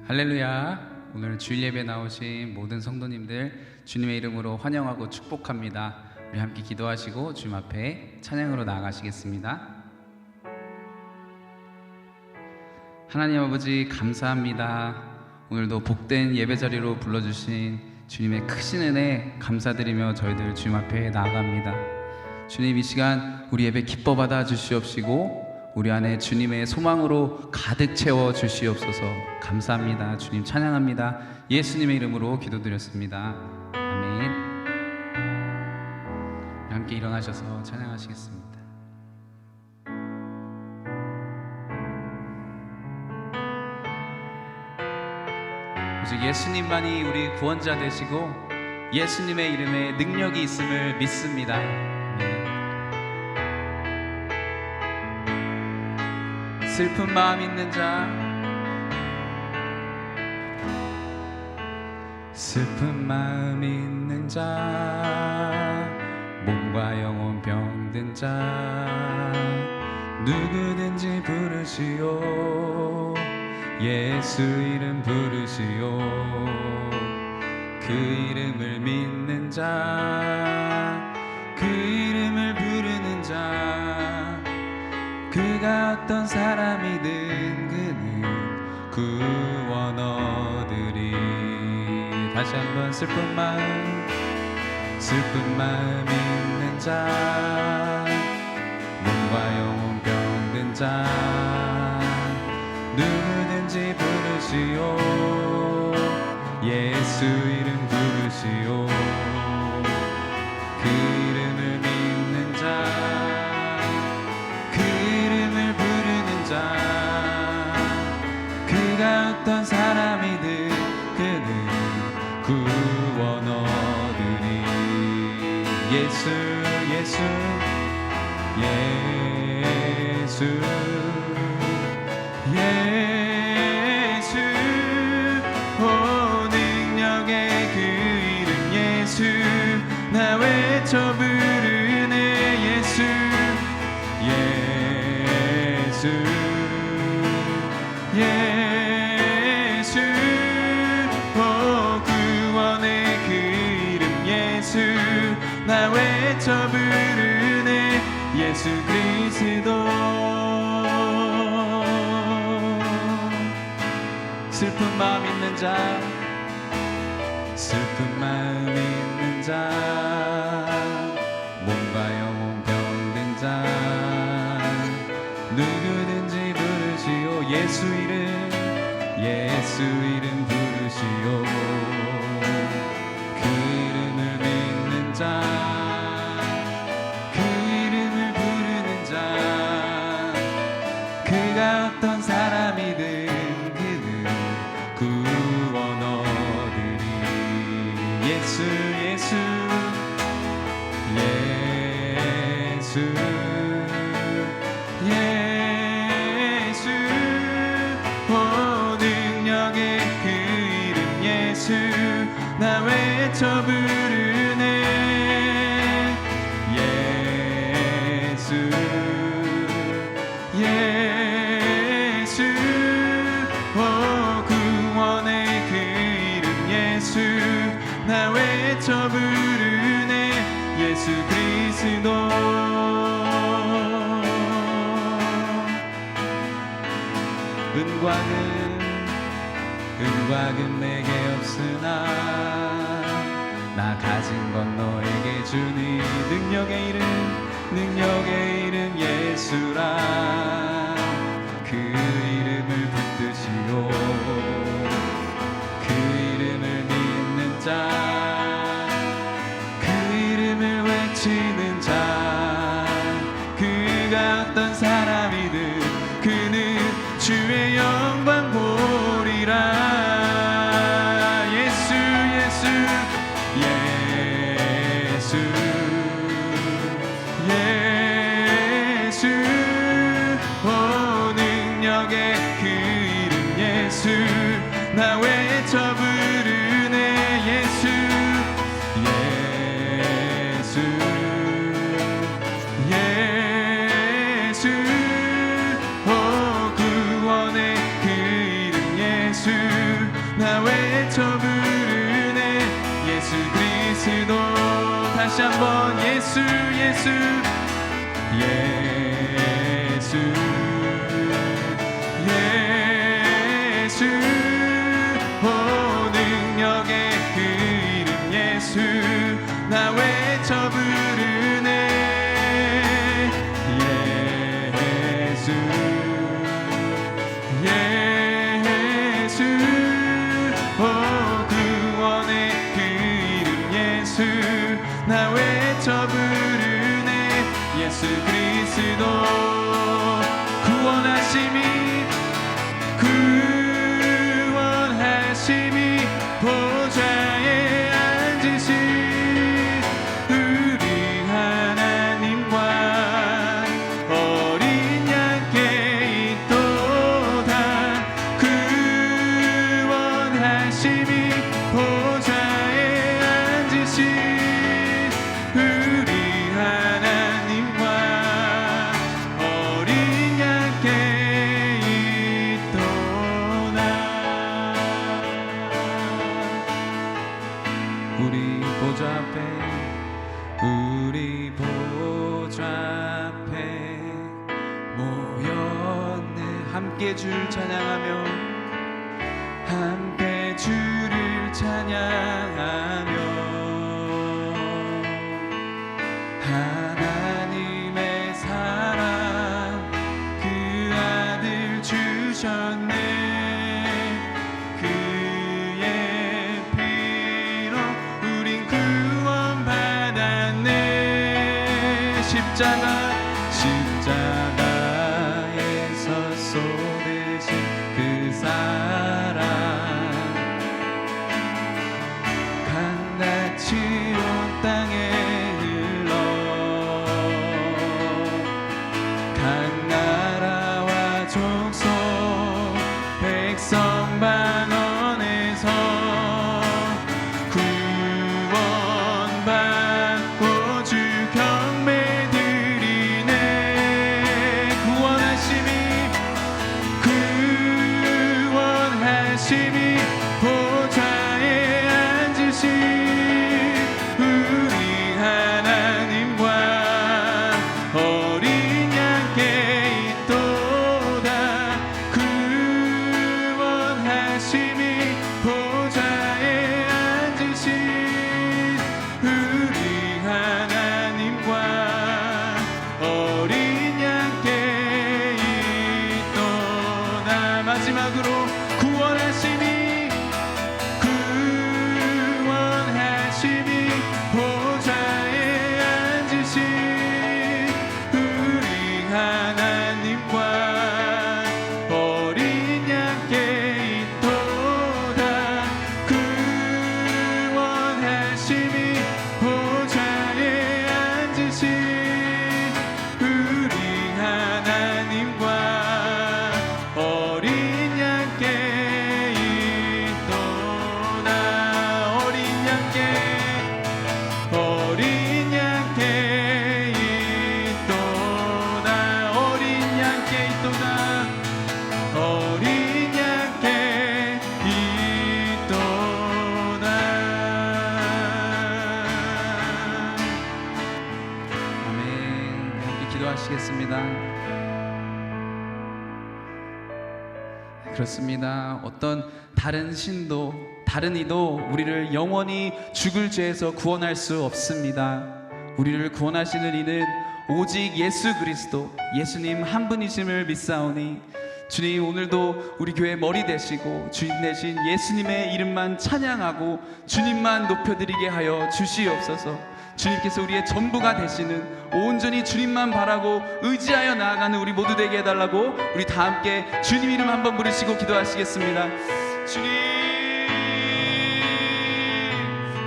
할렐루야. 오늘 주일 예배 나오신 모든 성도님들 주님의 이름으로 환영하고 축복합니다. 우리 함께 기도하시고 주님 앞에 찬양으로 나아가시겠습니다. 하나님 아버지 감사합니다. 오늘도 복된 예배 자리로 불러주신 주님의 크신 은혜 감사드리며 저희들 주님 앞에 나아갑니다. 주님, 이 시간 우리 예배 기뻐 받아 주시옵시고 우리 안에 주님의 소망으로 가득 채워 주시옵소서. 감사합니다. 주님 찬양합니다. 예수님의 이름으로 기도드렸습니다. 아멘. 함께 일어나셔서 찬양하시겠습니다. 오직 예수님만이 우리 구원자 되시고 예수님의 이름에 능력이 있음을 믿습니다. 아멘. 슬픈 마음 있는 자, 슬픈 마음 있는 자, 몸과 영혼 병든 자, 누구든지 부르시오. 예수 이름 부르시오. 그 이름을 믿는 자, 그 이름을 부르는 자, 그가 어떤 사람이든 그는 구원 얻으리. 다시 한번 슬픈 마음 있는 자, 몸과 영혼 병든 자, 누구든지 부르시오. 예수 이름 부르시오. 그 이름을 믿는 자, 그 이름을 부르는 자, 그가 어떤 사람이든 그는 구원 얻으리. 예수 예수 예수 예수, 오 능력의 그 이름 예수, 나 외쳐 부르네. 예수 예수 예수, 오 구원의 그 이름 예수, 나 외쳐 부르네. 예수 그리스도. 슬픈 마음 있는 자, 슬픈 마음 있는 자, 몸과 영혼 병든 자, 누구든지 부르시오. 예수 이름 부르시오. 그 이름을 믿는 자, 그 이름을 부르는 자, 그가 어떤 사람이든 구원 얻으리. 예수 예수 예수 예수, 오 능력의 그 이름 예수, 나 외쳐 부르네. 예수 예수, 오 구원의 그 이름 예수, 나 외쳐 부르네. 예수 그리스도. 은과 금 내게 없으나 나 가진 건 너에게 주니. 능력의 이름 예수라. 그 이름을 붙드시오. 그 이름을 믿는 자, 그 이름을 외치는 자, 그가 어떤 사람이든 그는 주의 영광 보리라. 예수 예수 예수 예수, 오 능력의 그 이름 예수, 나 외쳐 부르네. 예수 예수 예수, 오 구원의 그 이름 예수, 나 외쳐 부르네. 예수 그리스도. 다시 한번 예수 예수 예수 예수. 오 능력의 그 이름 예수. 나 외쳐 부르네. 예수 예수. 오 구원의 그 이름 예수. 나 외쳐 부르네. 예수 그리스도. 구원하심이 구원하심이 보좌에 앉으신 우리 하나님과 어린 양께 있도다. 구원하심이 보좌에 앉으신 우리 하나님과 어린 양께 있도다. 우리 보좌 앞에 우리 보좌 앞에 모였네. 함께 주를 찬양하며 함께 주를 찬양하며 하나님의 사랑 그 아들 주셨네. 그의 피로 우린 구원받았네. 십자가에서 쏟으신 그 사랑 강같이 온 땅에 흘러 각 나라와 족속 백성 방언에서 구원받고 주 경배 드리네. 구원하심이 보좌에 앉으신 우리 하나님과 어린 양께 있도다. 구원하심이 보좌에 앉으신 우리 하나님과 어린 양께 있도다. 마지막으로 구원하심이 보좌에 앉으신 우리 하나님과 어린 양께 있도다. 구원하심이 보좌에 앉으신 우리 하나님과 어린 양께 있도다. 어린 양께 있도다. 어린 양께 있도다. 어린 양께 있도다. 아멘. 함께 기도하시겠습니다. 그렇습니다. 어떤 다른 신도 다른 이도 우리를 영원히 죽을 죄에서 구원할 수 없습니다. 우리를 구원하시는 이는 오직 예수 그리스도 예수님 한 분이심을 믿사오니 주님 오늘도 우리 교회 머리 되시고 주인 되신 예수님의 이름만 찬양하고 주님만 높여드리게 하여 주시옵소서. 주님께서 우리의 전부가 되시는 온전히 주님만 바라고 의지하여 나아가는 우리 모두 되게 해달라고 우리 다 함께 주님 이름 한번 부르시고 기도하시겠습니다. 주님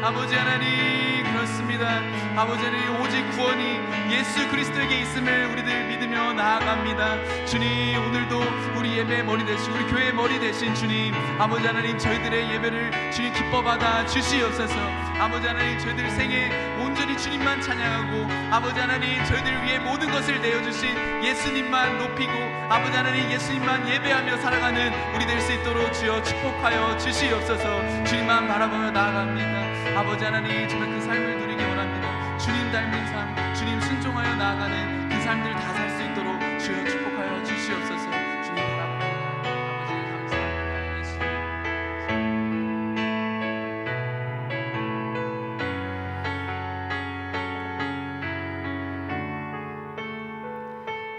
아버지 하나님 그렇습니다. 믿습니다. 아버지 하나님, 오직 구원이 예수 그리스도에게 있음을 우리들 믿으며 나아갑니다. 주님, 오늘도 우리 예배의 머리 되신, 우리 교회의 머리 되신 주님, 아버지 하나님, 저희들의 예배를 주님 기뻐 받아 주시옵소서. 아버지 하나님, 저희들 생에 온전히 주님만 찬양하고, 아버지 하나님, 저희들 위해 모든 것을 내어주신 예수님만 높이고, 아버지 하나님, 예수님만 예배하며 살아가는 우리 될 수 있도록 주여 축복하여 주시옵소서. 주님만 바라보며 나아갑니다. 아버지 하나님, 정말 그 삶을 누리기 원합니다. 주님 닮은 삶, 주님 순종하여 나아가는 그 삶들 다 살 수 있도록 주여 축복하여 주시옵소서. 주님 바라봅니다. 아버지 감사합니다. 예수님.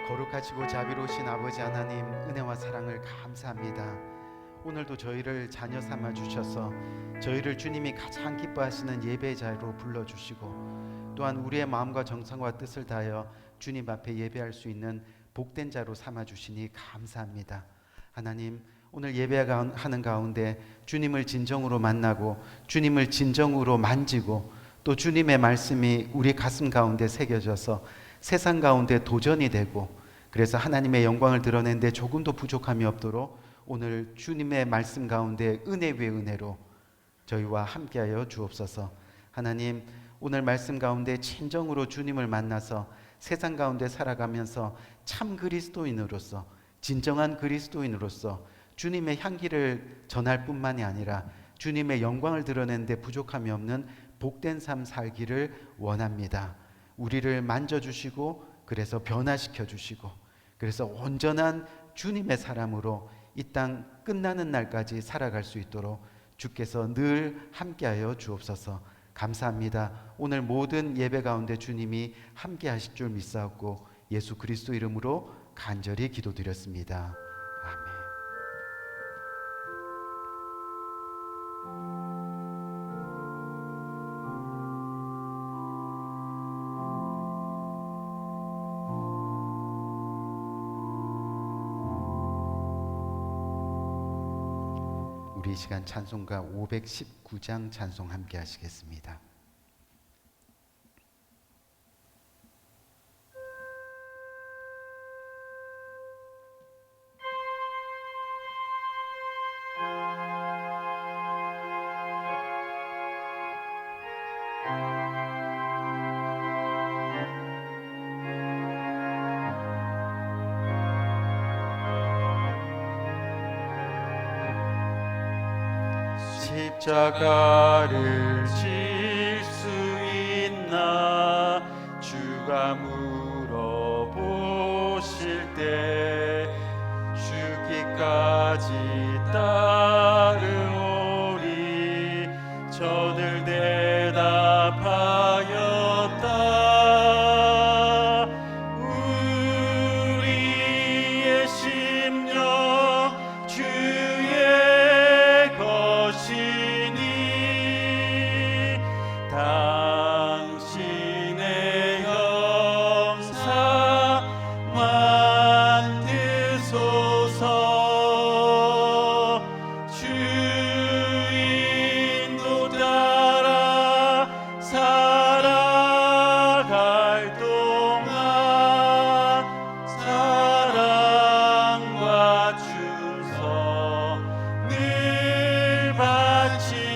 거룩하시고 자비로우신 아버지 하나님, 은혜와 사랑을 감사합니다. 오늘도 저희를 자녀 삼아 주셔서 저희를 주님이 가장 기뻐하시는 예배의 자리로 불러주시고, 또한 우리의 마음과 정성과 뜻을 다하여 주님 앞에 예배할 수 있는 복된 자로 삼아 주시니 감사합니다. 하나님, 오늘 예배하는 가운데 주님을 진정으로 만나고 주님을 진정으로 만지고, 또 주님의 말씀이 우리 가슴 가운데 새겨져서 세상 가운데 도전이 되고, 그래서 하나님의 영광을 드러내는데 조금도 부족함이 없도록 오늘 주님의 말씀 가운데 은혜 위에 은혜로 저희와 함께하여 주옵소서. 하나님, 오늘 말씀 가운데 진정으로 주님을 만나서 세상 가운데 살아가면서 참 그리스도인으로서, 진정한 그리스도인으로서 주님의 향기를 전할 뿐만이 아니라 주님의 영광을 드러내는데 부족함이 없는 복된 삶 살기를 원합니다. 우리를 만져주시고, 그래서 변화시켜 주시고, 그래서 온전한 주님의 사람으로 이 땅 끝나는 날까지 살아갈 수 있도록 주께서 늘 함께하여 주옵소서. 감사합니다. 오늘 모든 예배 가운데 주님이 함께하실 줄 믿사옵고 예수 그리스도 이름으로 간절히 기도드렸습니다. 아멘. 우리 이 시간 찬송가 519장 찬송 함께 하시겠습니다. 십자가를 질 수 있나 주가 물어보실 때 죽기까지 따르오리 저들 대답하였다. 우리의 심령 주의 것이니 당신의 영사 만드소서. 주인도 따라 살아갈 동안 사랑과 충성 늘 바치오리다.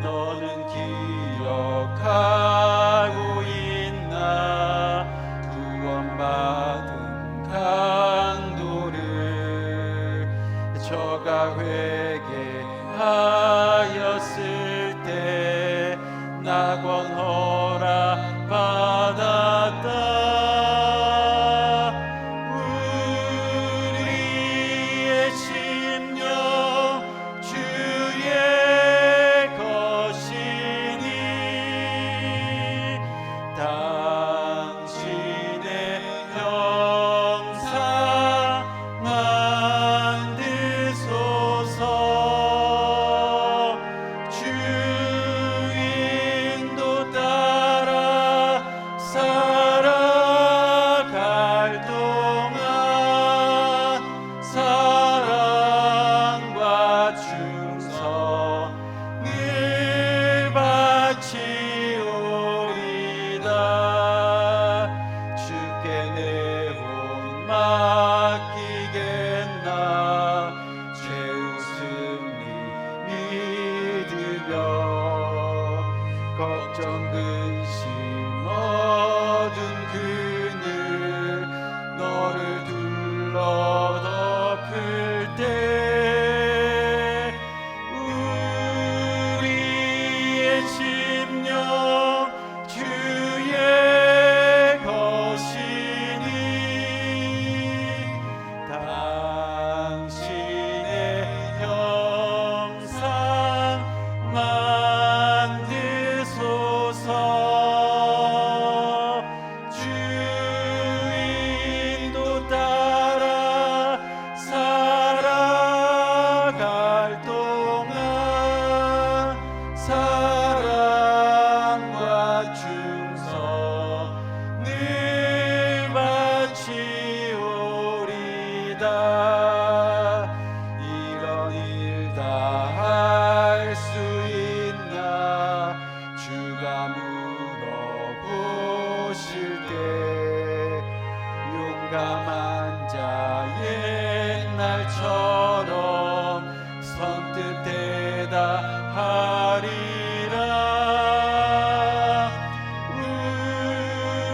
너는 기억하고 있나 구원받은 강도를 저가 회개하였을 때 낙원 허락 받았다. 우리의 심령 주의 것이니 당신의 형상 만드소서. 주의 예배처럼 선뜻 대답하리라.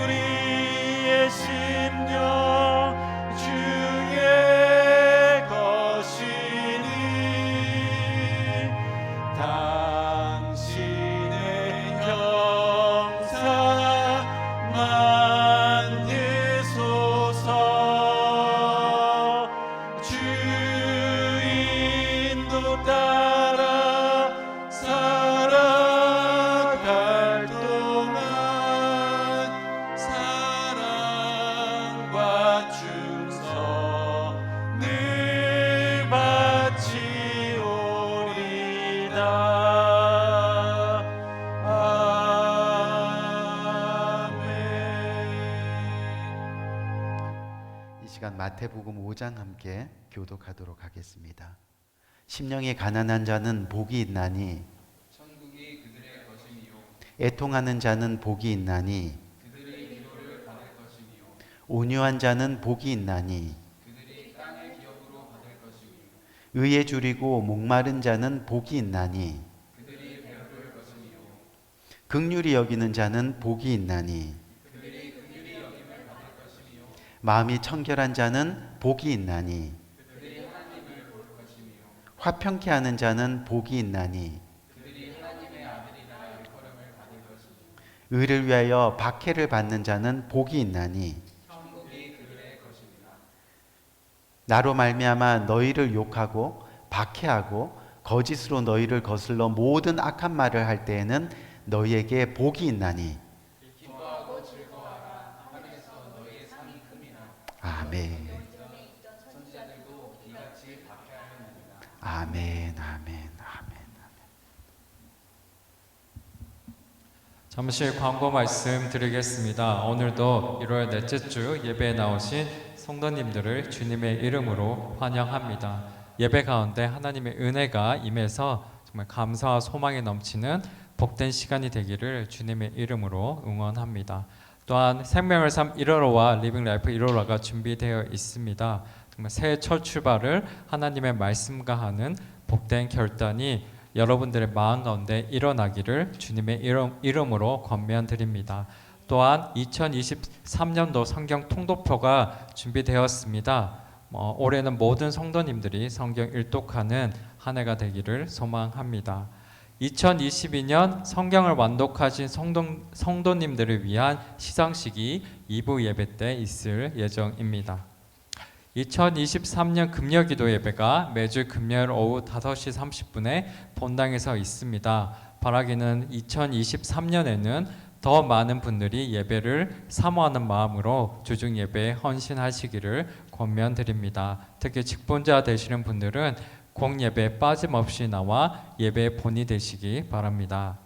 우리의 심령 주의 것이니 당신의 형상 만드소서. 주인도 따라 살아갈 동안 사랑과 충성 늘 바치오리다. 아멘. 이 시간 마태복음 5장 함께 교독하도록 하겠습니다. 심령이 가난한 자는 복이 있나니 천국이 그들의 것이니요 애통하는 자는 복이 있나니 그들이 위로를 받을 것이니요 온유한 자는 복이 있나니 그들이 땅의 기업으로 받을 것이요 의에 줄이고 목마른 자는 복이 있나니 그들이 배부를 것이니요 긍휼히 여기는 자는 복이 있나니 그들이 긍휼히 여김을 받을 것이니요 마음이 청결한 자는 복이 있나니 그들이 하나님을 볼 것이니요 화평케 하는 자는 복이 있나니 그들이 하나님의 아들이라 일컬음을 받을 것이니요 의를 위하여 박해를 받는 자는 복이 있나니 천국이 그들의 것입니다. 나로 말미암아 너희를 욕하고 박해하고 거짓으로 너희를 거슬러 모든 악한 말을 할 때에는 너희에게 복이 있나니 기뻐하고 즐거워하라. 하늘에서 너희의 상이 큼이라. 아멘. 선지자들도 이같이 박해하였느니라. 아멘. 아멘. 아멘. 잠시 광고 말씀 드리겠습니다. 오늘도 1월 넷째 주 예배에 나오신 성도님들을 주님의 이름으로 환영합니다. 예배 가운데 하나님의 은혜가 임해서 정말 감사와 소망이 넘치는 복된 시간이 되기를 주님의 이름으로 응원합니다. 또한 생명을 삶 1호로와 리빙라이프 1호로가 준비되어 있습니다. 정말 새해 첫 출발을 하나님의 말씀과 하는 복된 결단이 여러분들의 마음 가운데 일어나기를 주님의 이름으로 권면드립니다. 또한 2023년도 성경 통독표가 준비되었습니다. 올해는 모든 성도님들이 성경 일독하는 한 해가 되기를 소망합니다. 2022년 성경을 완독하신 성도님들을 위한 시상식이 2부 예배 때 있을 예정입니다. 2023년 금요기도 예배가 매주 금요일 오후 5시 30분에 본당에서 있습니다. 바라기는 2023년에는 더 많은 분들이 예배를 사모하는 마음으로 주중 예배에 헌신하시기를 권면드립니다. 특히 직분자 되시는 분들은 공예배에 빠짐없이 나와 예배의 본이 되시기 바랍니다.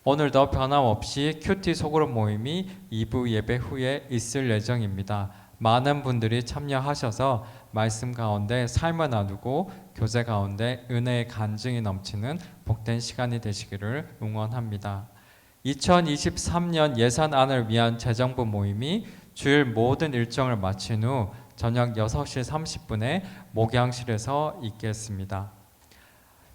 오늘도 변함없이 큐티 소그룹 모임이 2부 예배 후에 있을 예정입니다. 많은 분들이 참여하셔서 말씀 가운데 삶을 나누고 교제 가운데 은혜의 간증이 넘치는 복된 시간이 되시기를 응원합니다. 2023년 예산안을 위한 재정부 모임이 주일 모든 일정을 마친 후 저녁 6시 30분에 목양실에서 있겠습니다.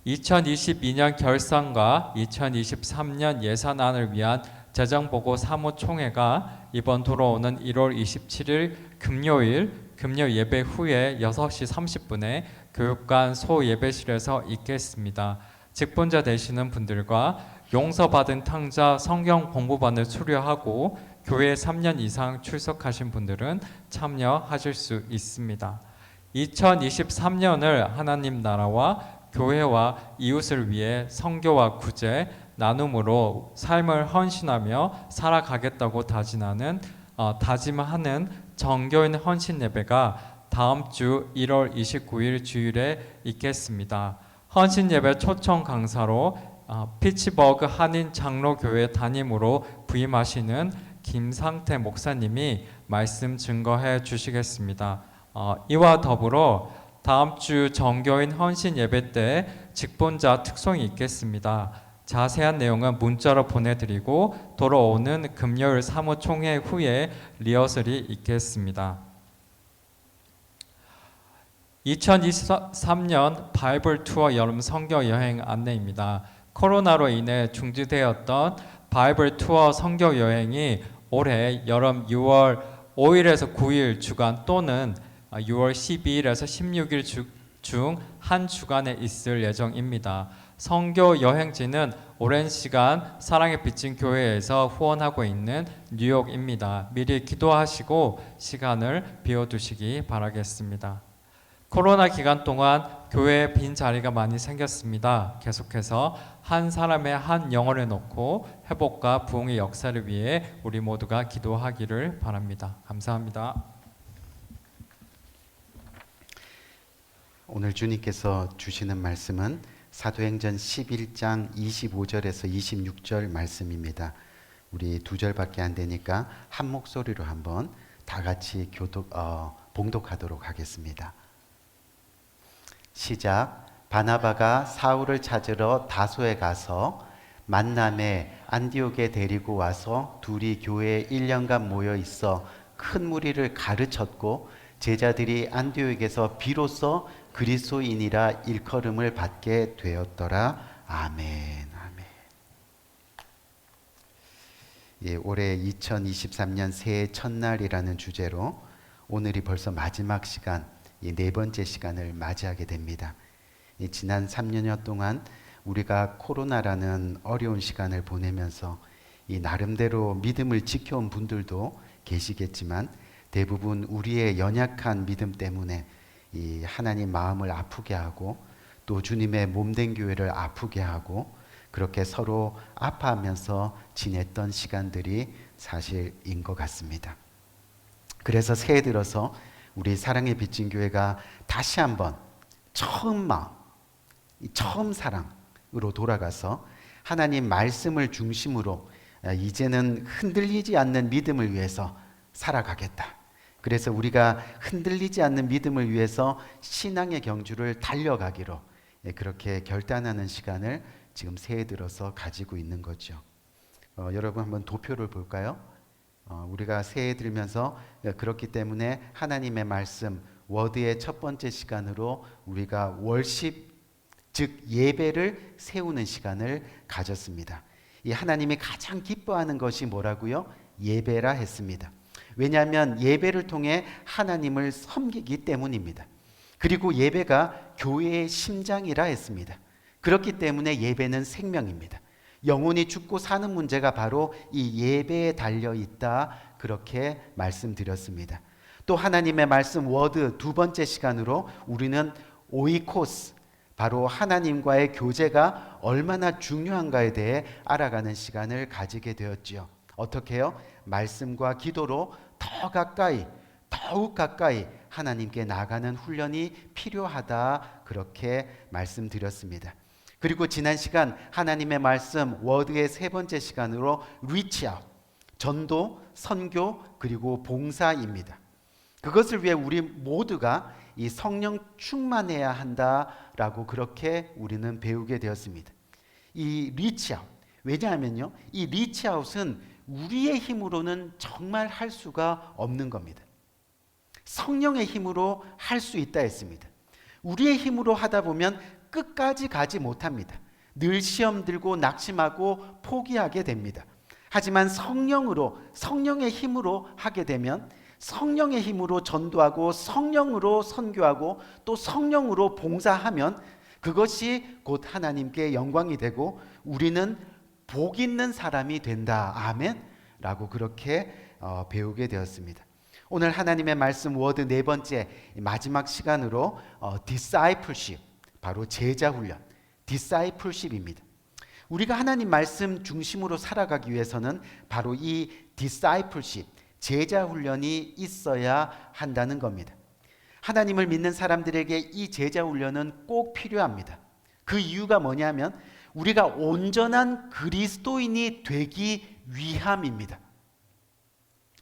2022년 결산과 2023년 예산안을 위한 재정보고 사무총회가 이번 돌아오는 1월 27일 금요일 금요 예배 후에 6시 30분에 교육관 소예배실에서 있겠습니다. 직분자 되시는 분들과 용서받은 탕자 성경 공부반을 수료하고 교회 3년 이상 출석하신 분들은 참여하실 수 있습니다. 2023년을 하나님 나라와 교회와 이웃을 위해 선교와 구제, 나눔으로 삶을 헌신하며 살아가겠다고 다짐하는 정교인 헌신 예배가 다음 주 1월 29일 주일에 있겠습니다. 헌신 예배 초청 강사로 피츠버그 한인 장로교회 담임으로 부임하시는 김상태 목사님이 말씀 증거해 주시겠습니다. 이와 더불어 다음 주 정교인 헌신 예배 때 직분자 특송이 있겠습니다. 자세한 내용은 문자로 보내드리고 돌아오는 금요일 사무총회 후에 리허설이 있겠습니다. 2023년 바이블 투어 여름 선교 여행 안내입니다. 코로나로 인해 중지되었던 바이블 투어 선교 여행이 올해 여름 6월 5일에서 9일 주간 또는 6월 12일에서 16일 중 한 주간에 있을 예정입니다. 선교 여행지는 오랜 시간 사랑의 빚진 교회에서 후원하고 있는 뉴욕입니다. 미리 기도하시고 시간을 비워두시기 바라겠습니다. 코로나 기간 동안 교회에 빈 자리가 많이 생겼습니다. 계속해서 한 사람의 한 영혼을 놓고 회복과 부흥의 역사를 위해 우리 모두가 기도하기를 바랍니다. 감사합니다. 오늘 주님께서 주시는 말씀은 사도행전 11장 25절에서 26절 말씀입니다. 우리 두 절밖에 안 되니까 한 목소리로 한번 다 같이 봉독하도록 하겠습니다. 시작. 바나바가 사울을 찾으러 다소에 가서 만남에 안디옥에 데리고 와서 둘이 교회에 1년간 모여 있어 큰 무리를 가르쳤고 제자들이 안디옥에서 비로소 그리스도인이라 일컬음을 받게 되었더라. 아멘. 아멘. 예, 올해 2023년 새해 첫날이라는 주제로 오늘이 벌써 마지막 시간, 이 네 번째 시간을 맞이하게 됩니다. 지난 3년여 동안 우리가 코로나라는 어려운 시간을 보내면서 이 나름대로 믿음을 지켜온 분들도 계시겠지만 대부분 우리의 연약한 믿음 때문에 이 하나님 마음을 아프게 하고 또 주님의 몸된 교회를 아프게 하고 그렇게 서로 아파하면서 지냈던 시간들이 사실인 것 같습니다. 그래서 새해 들어서 우리 사랑의 빚진 교회가 다시 한번 처음 마음, 처음 사랑으로 돌아가서 하나님 말씀을 중심으로 이제는 흔들리지 않는 믿음을 위해서 살아가겠다. 그래서 우리가 흔들리지 않는 믿음을 위해서 신앙의 경주를 달려가기로 그렇게 결단하는 시간을 지금 새해 들어서 가지고 있는 거죠. 여러분 한번 도표를 볼까요? 우리가 새해 들면서 그렇기 때문에 하나님의 말씀 워드의 첫 번째 시간으로 우리가 월십 즉 예배를 세우는 시간을 가졌습니다. 이 하나님이 가장 기뻐하는 것이 뭐라고요? 예배라 했습니다. 왜냐하면 예배를 통해 하나님을 섬기기 때문입니다. 그리고 예배가 교회의 심장이라 했습니다. 그렇기 때문에 예배는 생명입니다. 영혼이 죽고 사는 문제가 바로 이 예배에 달려 있다. 그렇게 말씀드렸습니다. 또 하나님의 말씀 워드 두 번째 시간으로 우리는 오이코스, 바로 하나님과의 교제가 얼마나 중요한가에 대해 알아가는 시간을 가지게 되었지요. 어떻게 해요? 말씀과 기도로 더 가까이, 더욱 가까이 하나님께 나가는 훈련이 필요하다. 그렇게 말씀드렸습니다. 그리고 지난 시간 하나님의 말씀 워드의 세 번째 시간으로 reach out, 전도, 선교, 그리고 봉사입니다. 그것을 위해 우리 모두가 이 성령 충만해야 한다라고 그렇게 우리는 배우게 되었습니다. 이 reach out, 왜냐하면요, 이 reach out은 우리의 힘으로는 정말 할 수가 없는 겁니다. 성령의 힘으로 할 수 있다 했습니다. 우리의 힘으로 하다 보면 끝까지 가지 못합니다. 늘 시험 들고 낙심하고 포기하게 됩니다. 하지만 성령으로, 성령의 힘으로 하게 되면 성령의 힘으로 전도하고 성령으로 선교하고 또 성령으로 봉사하면 그것이 곧 하나님께 영광이 되고 우리는 복 있는 사람이 된다. 아멘. 라고 그렇게 배우게 되었습니다. 오늘 하나님의 말씀 워드 네 번째 마지막 시간으로 discipleship, 바로 제자 훈련, discipleship입니다. 우리가 하나님 말씀 중심으로 살아가기 위해서는 바로 이 discipleship, 제자 훈련이 있어야 한다는 겁니다. 하나님을 믿는 사람들에게 이 제자 훈련은 꼭 필요합니다. 그 이유가 뭐냐면 우리가 온전한 그리스도인이 되기 위함입니다.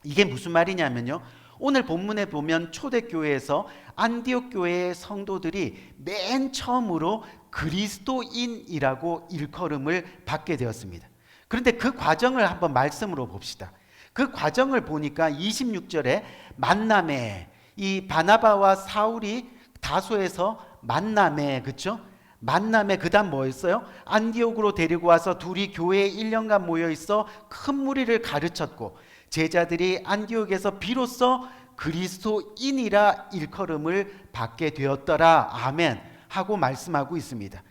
이게 무슨 말이냐면요, 오늘 본문에 보면 초대교회에서 안디옥 교회의 성도들이 맨 처음으로 그리스도인이라고 일컬음을 받게 되었습니다. 그런데 그 과정을 한번 말씀으로 봅시다. 그 과정을 보니까 26절에 만남에 이 바나바와 사울이 다소에서 만남에, 그렇죠? 만남에 그다음 뭐였어요? 안디옥으로 데리고 와서 둘이 교회에 1년간 모여 있어 큰 무리를 가르쳤고 제자들이 안디옥에서 비로소 그리스도인이라 일컬음을 받게 되었더라. 아멘 하고 말씀하고 있습니다.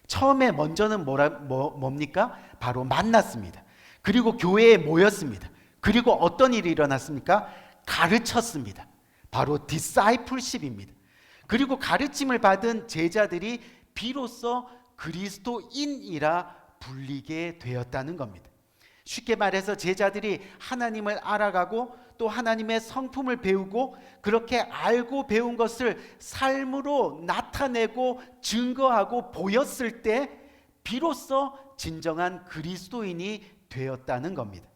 처음에 먼저는 뭡니까? 바로 만났습니다. 그리고 교회에 모였습니다. 그리고 어떤 일이 일어났습니까? 가르쳤습니다. 바로 디사이플십입니다. 그리고 가르침을 받은 제자들이 비로소 그리스도인이라 불리게 되었다는 겁니다. 쉽게 말해서 제자들이 하나님을 알아가고 또 하나님의 성품을 배우고 그렇게 알고 배운 것을 삶으로 나타내고 증거하고 보였을 때 비로소 진정한 그리스도인이 되었다는 겁니다.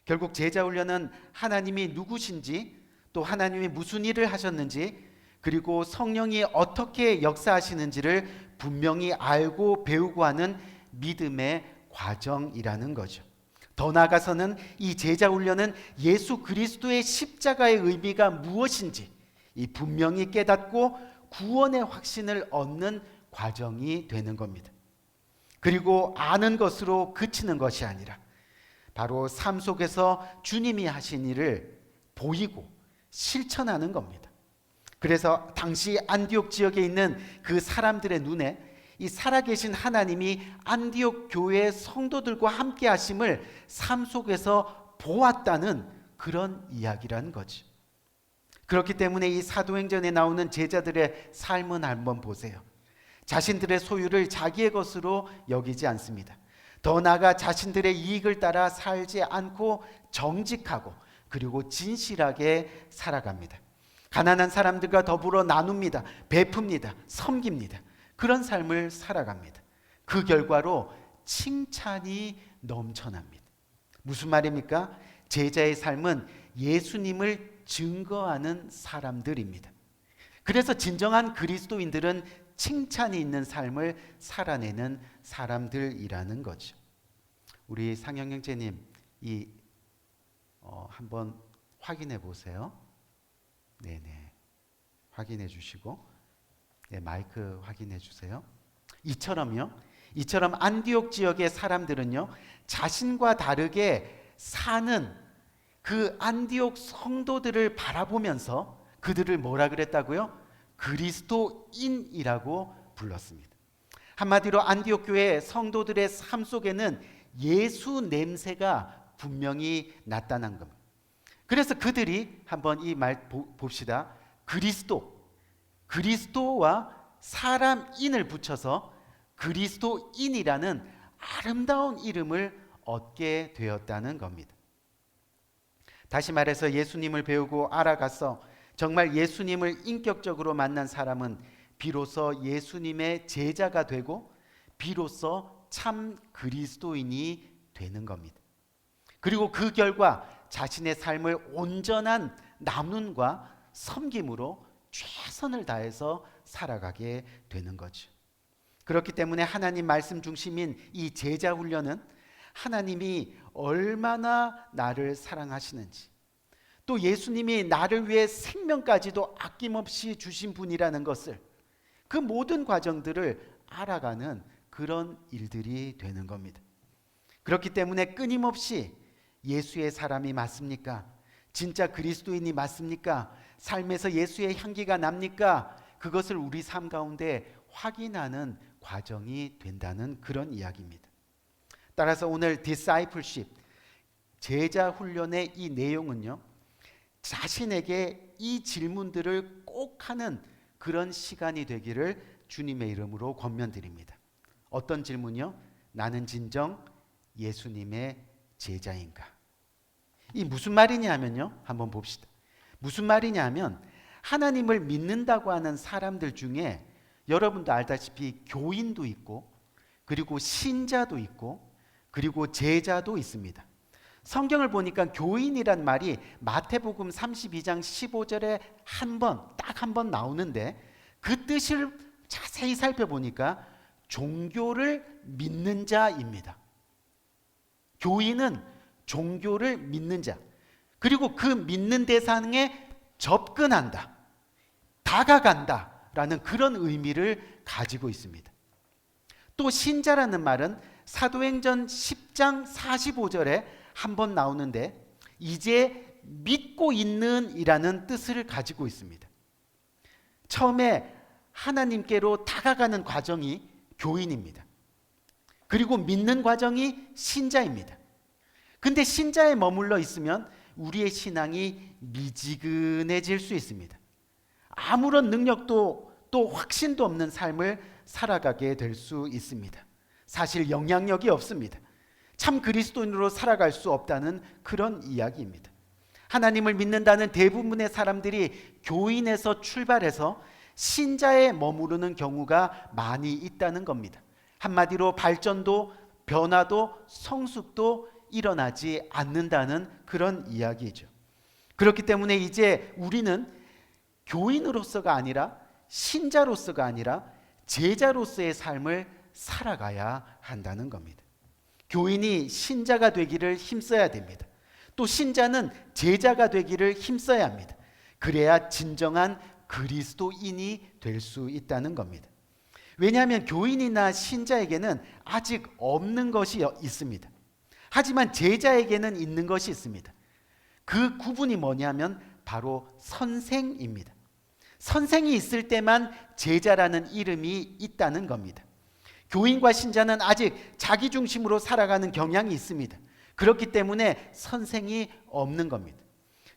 결국 제자 훈련은 하나님이 누구신지 또 하나님이 무슨 일을 하셨는지 그리고 성령이 어떻게 역사하시는지를 분명히 알고 배우고 하는 믿음의 과정이라는 거죠. 더 나아가서는 이 제자 훈련은 예수 그리스도의 십자가의 의미가 무엇인지 분명히 깨닫고 구원의 확신을 얻는 과정이 되는 겁니다. 그리고 아는 것으로 그치는 것이 아니라 바로 삶 속에서 주님이 하신 일을 보이고 실천하는 겁니다. 그래서 당시 안디옥 지역에 있는 그 사람들의 눈에 이 살아계신 하나님이 안디옥 교회의 성도들과 함께 하심을 삶 속에서 보았다는 그런 이야기라는 거지. 그렇기 때문에 이 사도행전에 나오는 제자들의 삶은 한번 보세요. 자신들의 소유를 자기의 것으로 여기지 않습니다. 더 나아가 자신들의 이익을 따라 살지 않고 정직하고 그리고 진실하게 살아갑니다. 가난한 사람들과 더불어 나눕니다. 베풉니다. 섬깁니다. 그런 삶을 살아갑니다. 그 결과로 칭찬이 넘쳐납니다. 무슨 말입니까? 제자의 삶은 예수님을 증거하는 사람들입니다. 그래서 진정한 그리스도인들은 칭찬이 있는 삶을 살아내는 사람들이라는 거죠. 우리 상영 형제님 한번 확인해 보세요. 네네, 확인해 주시고 마이크 확인해 주세요. 이처럼 안디옥 지역의 사람들은요 자신과 다르게 사는 그 안디옥 성도들을 바라보면서 그들을 뭐라 그랬다고요? 그리스도인이라고 불렀습니다. 한마디로 안디옥 교회 성도들의 삶 속에는 예수 냄새가 분명히 나타난 겁니다. 그래서 그들이 한번 이 말 봅시다. 그리스도와 사람인을 붙여서 그리스도인이라는 아름다운 이름을 얻게 되었다는 겁니다. 다시 말해서 예수님을 배우고 알아가서 정말 예수님을 인격적으로 만난 사람은 비로소 예수님의 제자가 되고 비로소 참 그리스도인이 되는 겁니다. 그리고 그 결과 자신의 삶을 온전한 나눔과 섬김으로 최선을 다해서 살아가게 되는 거죠. 그렇기 때문에 하나님 말씀 중심인 이 제자 훈련은 하나님이 얼마나 나를 사랑하시는지 또 예수님이 나를 위해 생명까지도 아낌없이 주신 분이라는 것을 그 모든 과정들을 알아가는 그런 일들이 되는 겁니다. 그렇기 때문에 끊임없이 예수의 사람이 맞습니까? 진짜 그리스도인이 맞습니까? 삶에서 예수의 향기가 납니까? 그것을 우리 삶 가운데 확인하는 과정이 된다는 그런 이야기입니다. 따라서 오늘 discipleship, 제자 훈련의 이 내용은요, 자신에게 이 질문들을 꼭 하는 그런 시간이 되기를 주님의 이름으로 권면드립니다. 어떤 질문이요? 나는 진정 예수님의 제자인가? 이 무슨 말이냐면요, 한번 봅시다. 무슨 말이냐면 하나님을 믿는다고 하는 사람들 중에 여러분도 알다시피 교인도 있고 그리고 신자도 있고 그리고 제자도 있습니다. 성경을 보니까 교인이란 말이 마태복음 32장 15절에 딱 한 번 나오는데 그 뜻을 자세히 살펴보니까 종교를 믿는 자입니다. 교인은 종교를 믿는 자, 그리고 그 믿는 대상에 접근한다. 다가간다라는 그런 의미를 가지고 있습니다. 또 신자라는 말은 사도행전 10장 45절에 한번 나오는데 이제 믿고 있는 이라는 뜻을 가지고 있습니다. 처음에 하나님께로 다가가는 과정이 교인입니다. 그리고 믿는 과정이 신자입니다. 근데 신자에 머물러 있으면 우리의 신앙이 미지근해질 수 있습니다. 아무런 능력도 또 확신도 없는 삶을 살아가게 될 수 있습니다. 사실 영향력이 없습니다. 참 그리스도인으로 살아갈 수 없다는 그런 이야기입니다. 하나님을 믿는다는 대부분의 사람들이 교인에서 출발해서 신자에 머무르는 경우가 많이 있다는 겁니다. 한마디로 발전도 변화도 성숙도 일어나지 않는다는 그런 이야기죠. 그렇기 때문에 이제 우리는 교인으로서가 아니라 신자로서가 아니라 제자로서의 삶을 살아가야 한다는 겁니다. 교인이 신자가 되기를 힘써야 됩니다. 또 신자는 제자가 되기를 힘써야 합니다. 그래야 진정한 그리스도인이 될 수 있다는 겁니다. 왜냐하면 교인이나 신자에게는 아직 없는 것이 있습니다. 하지만 제자에게는 있는 것이 있습니다. 그 구분이 뭐냐면 바로 선생입니다. 선생이 있을 때만 제자라는 이름이 있다는 겁니다. 교인과 신자는 아직 자기 중심으로 살아가는 경향이 있습니다. 그렇기 때문에 선생이 없는 겁니다.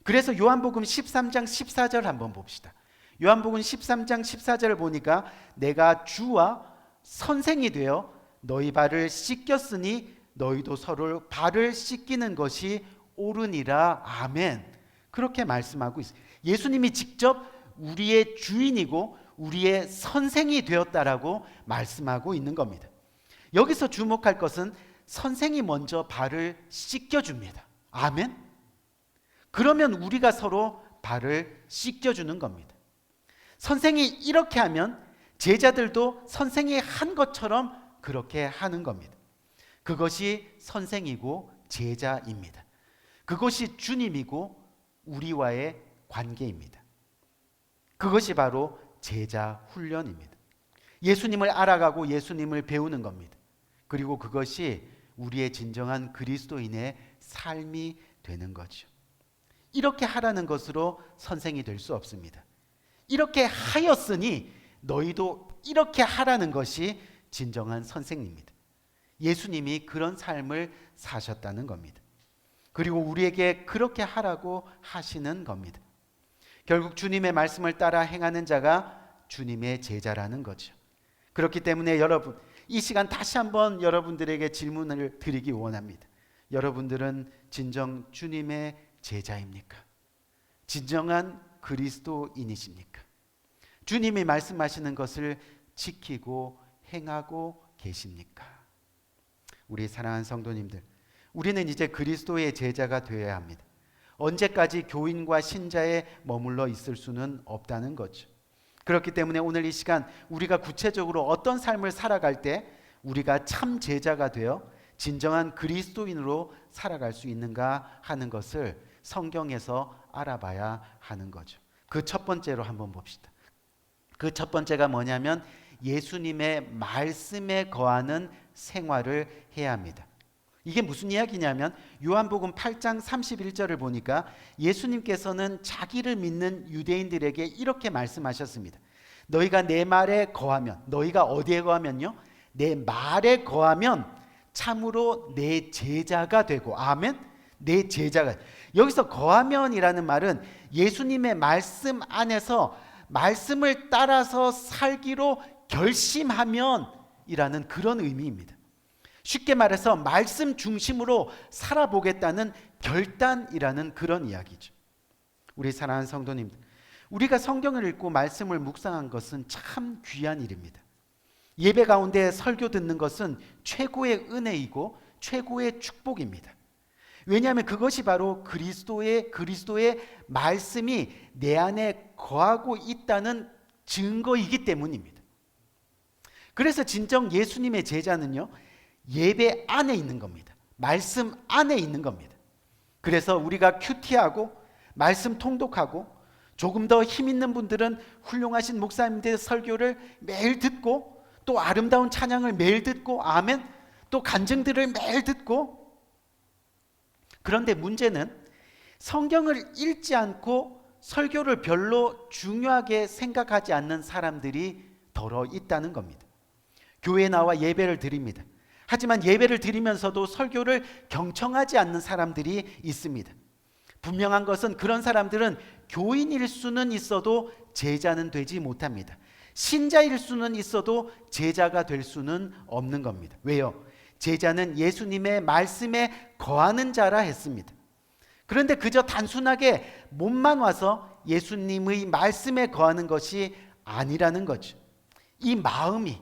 그래서 요한복음 13장 14절 한번 봅시다. 요한복음 13장 14절을 보니까 내가 주와 선생이 되어 너희 발을 씻겼으니 너희도 서로 발을 씻기는 것이 옳으니라. 아멘. 그렇게 말씀하고 있어요. 예수님이 직접 우리의 주인이고 우리의 선생이 되었다라고 말씀하고 있는 겁니다. 여기서 주목할 것은 선생이 먼저 발을 씻겨줍니다. 아멘. 그러면 우리가 서로 발을 씻겨주는 겁니다. 선생이 이렇게 하면 제자들도 선생이 한 것처럼 그렇게 하는 겁니다. 그것이 선생이고 제자입니다. 그것이 주님이고 우리와의 관계입니다. 그것이 바로 제자 훈련입니다. 예수님을 알아가고 예수님을 배우는 겁니다. 그리고 그것이 우리의 진정한 그리스도인의 삶이 되는 거죠. 이렇게 하라는 것으로 선생이 될 수 없습니다. 이렇게 하였으니 너희도 이렇게 하라는 것이 진정한 선생입니다. 예수님이 그런 삶을 사셨다는 겁니다. 그리고 우리에게 그렇게 하라고 하시는 겁니다. 결국 주님의 말씀을 따라 행하는 자가 주님의 제자라는 거죠. 그렇기 때문에 여러분, 이 시간 다시 한번 여러분들에게 질문을 드리기 원합니다. 여러분들은 진정 주님의 제자입니까? 진정한 그리스도인이십니까? 주님이 말씀하시는 것을 지키고 행하고 계십니까? 우리 사랑하는 성도님들, 우리는 이제 그리스도의 제자가 되어야 합니다. 언제까지 교인과 신자에 머물러 있을 수는 없다는 거죠. 그렇기 때문에 오늘 이 시간 우리가 구체적으로 어떤 삶을 살아갈 때 우리가 참 제자가 되어 진정한 그리스도인으로 살아갈 수 있는가 하는 것을 성경에서 알아봐야 하는 거죠. 그 첫 번째로 한번 봅시다. 그 첫 번째가 뭐냐면 예수님의 말씀에 거하는 생활을 해야 합니다. 이게 무슨 이야기냐면 요한복음 8장 31절을 보니까 예수님께서는 자기를 믿는 유대인들에게 이렇게 말씀하셨습니다. 너희가 내 말에 거하면, 너희가 어디에 거하면요? 내 말에 거하면 참으로 내 제자가 되고, 아멘? 내 제자가. 여기서 거하면이라는 말은 예수님의 말씀 안에서 말씀을 따라서 살기로 결심하면 이라는 그런 의미입니다. 쉽게 말해서 말씀 중심으로 살아보겠다는 결단이라는 그런 이야기죠. 우리 사랑하는 성도님들, 우리가 성경을 읽고 말씀을 묵상한 것은 참 귀한 일입니다. 예배 가운데 설교 듣는 것은 최고의 은혜이고 최고의 축복입니다. 왜냐하면 그것이 바로 그리스도의 말씀이 내 안에 거하고 있다는 증거이기 때문입니다. 그래서 진정 예수님의 제자는요, 예배 안에 있는 겁니다. 말씀 안에 있는 겁니다. 그래서 우리가 큐티하고 말씀 통독하고 조금 더 힘 있는 분들은 훌륭하신 목사님들의 설교를 매일 듣고, 또 아름다운 찬양을 매일 듣고, 아멘, 또 간증들을 매일 듣고. 그런데 문제는 성경을 읽지 않고 설교를 별로 중요하게 생각하지 않는 사람들이 더러 있다는 겁니다. 교회에 나와 예배를 드립니다. 하지만 예배를 드리면서도 설교를 경청하지 않는 사람들이 있습니다. 분명한 것은 그런 사람들은 교인일 수는 있어도 제자는 되지 못합니다. 신자일 수는 있어도 제자가 될 수는 없는 겁니다. 왜요? 제자는 예수님의 말씀에 거하는 자라 했습니다. 그런데 그저 단순하게 몸만 와서 예수님의 말씀에 거하는 것이 아니라는 거죠. 이 마음이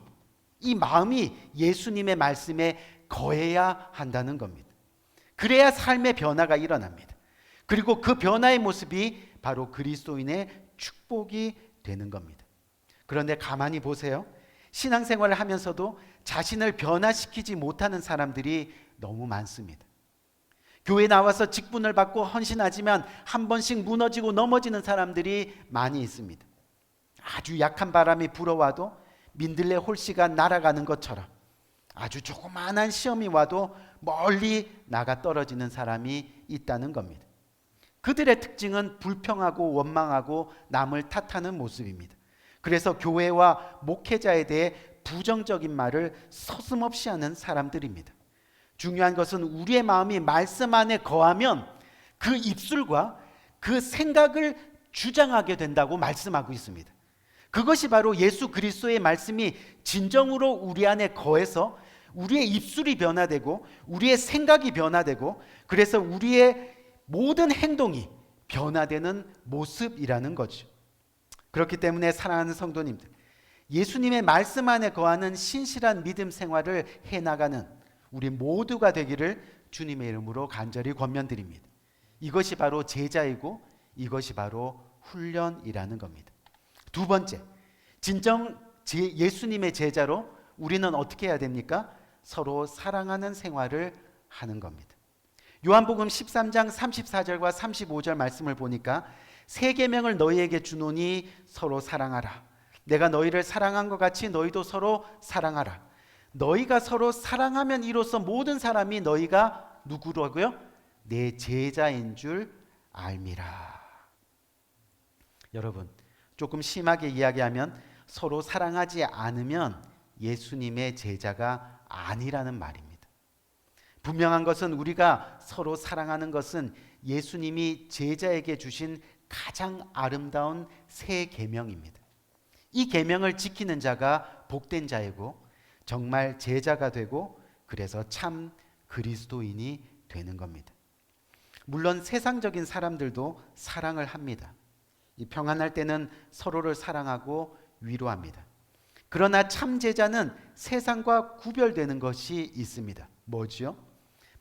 예수님의 말씀에 거해야 한다는 겁니다. 그래야 삶의 변화가 일어납니다. 그리고 그 변화의 모습이 바로 그리스도인의 축복이 되는 겁니다. 그런데 가만히 보세요. 신앙생활을 하면서도 자신을 변화시키지 못하는 사람들이 너무 많습니다. 교회 나와서 직분을 받고 헌신하지만 한 번씩 무너지고 넘어지는 사람들이 많이 있습니다. 아주 약한 바람이 불어와도 민들레 홀씨가 날아가는 것처럼 아주 조그마한 시험이 와도 멀리 나가 떨어지는 사람이 있다는 겁니다. 그들의 특징은 불평하고 원망하고 남을 탓하는 모습입니다. 그래서 교회와 목회자에 대해 부정적인 말을 서슴없이 하는 사람들입니다. 중요한 것은 우리의 마음이 말씀 안에 거하면 그 입술과 그 생각을 주장하게 된다고 말씀하고 있습니다. 그것이 바로 예수 그리스도의 말씀이 진정으로 우리 안에 거해서 우리의 입술이 변화되고 우리의 생각이 변화되고, 그래서 우리의 모든 행동이 변화되는 모습이라는 거죠. 그렇기 때문에 사랑하는 성도님들, 예수님의 말씀 안에 거하는 신실한 믿음 생활을 해나가는 우리 모두가 되기를 주님의 이름으로 간절히 권면드립니다. 이것이 바로 제자이고 이것이 바로 훈련이라는 겁니다. 두 번째, 진정 예수님의 제자로 우리는 어떻게 해야 됩니까? 서로 사랑하는 생활을 하는 겁니다. 요한복음 13장 34절과 35절 말씀을 보니까 새 계명을 너희에게 주노니 서로 사랑하라. 내가 너희를 사랑한 것 같이 너희도 서로 사랑하라. 너희가 서로 사랑하면 이로써 모든 사람이 너희가 누구라고요? 내 제자인 줄 알미라. 여러분, 조금 심하게 이야기하면 서로 사랑하지 않으면 예수님의 제자가 아니라는 말입니다. 분명한 것은 우리가 서로 사랑하는 것은 예수님이 제자에게 주신 가장 아름다운 새 계명입니다. 이 계명을 지키는 자가 복된 자이고 정말 제자가 되고 그래서 참 그리스도인이 되는 겁니다. 물론 세상적인 사람들도 사랑을 합니다. 이 평안할 때는 서로를 사랑하고 위로합니다. 그러나 참 제자는 세상과 구별되는 것이 있습니다. 뭐지요?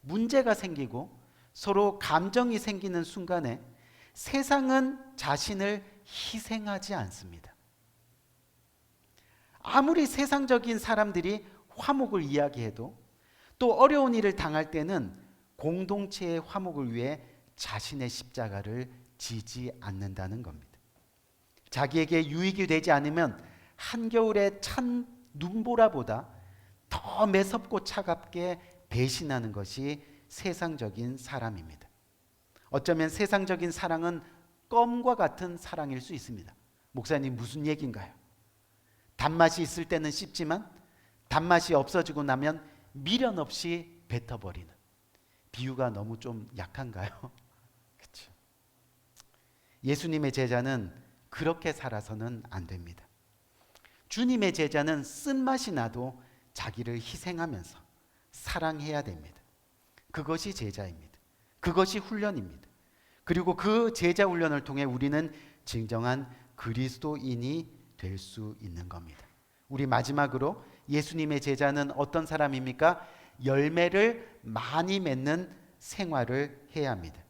문제가 생기고 서로 감정이 생기는 순간에 세상은 자신을 희생하지 않습니다. 아무리 세상적인 사람들이 화목을 이야기해도 또 어려운 일을 당할 때는 공동체의 화목을 위해 자신의 십자가를 지지 않는다는 겁니다. 자기에게 유익이 되지 않으면 한겨울에 찬 눈보라보다 더 매섭고 차갑게 배신하는 것이 세상적인 사람입니다. 어쩌면 세상적인 사랑은 껌과 같은 사랑일 수 있습니다. 목사님, 무슨 얘기인가요? 단맛이 있을 때는 씹지만 단맛이 없어지고 나면 미련 없이 뱉어버리는, 비유가 너무 좀 약한가요? 그렇죠. 예수님의 제자는 그렇게 살아서는 안 됩니다. 주님의 제자는 쓴맛이 나도 자기를 희생하면서 사랑해야 됩니다. 그것이 제자입니다. 그것이 훈련입니다. 그리고 그 제자 훈련을 통해 우리는 진정한 그리스도인이 될 수 있는 겁니다. 우리 마지막으로 예수님의 제자는 어떤 사람입니까? 열매를 많이 맺는 생활을 해야 합니다.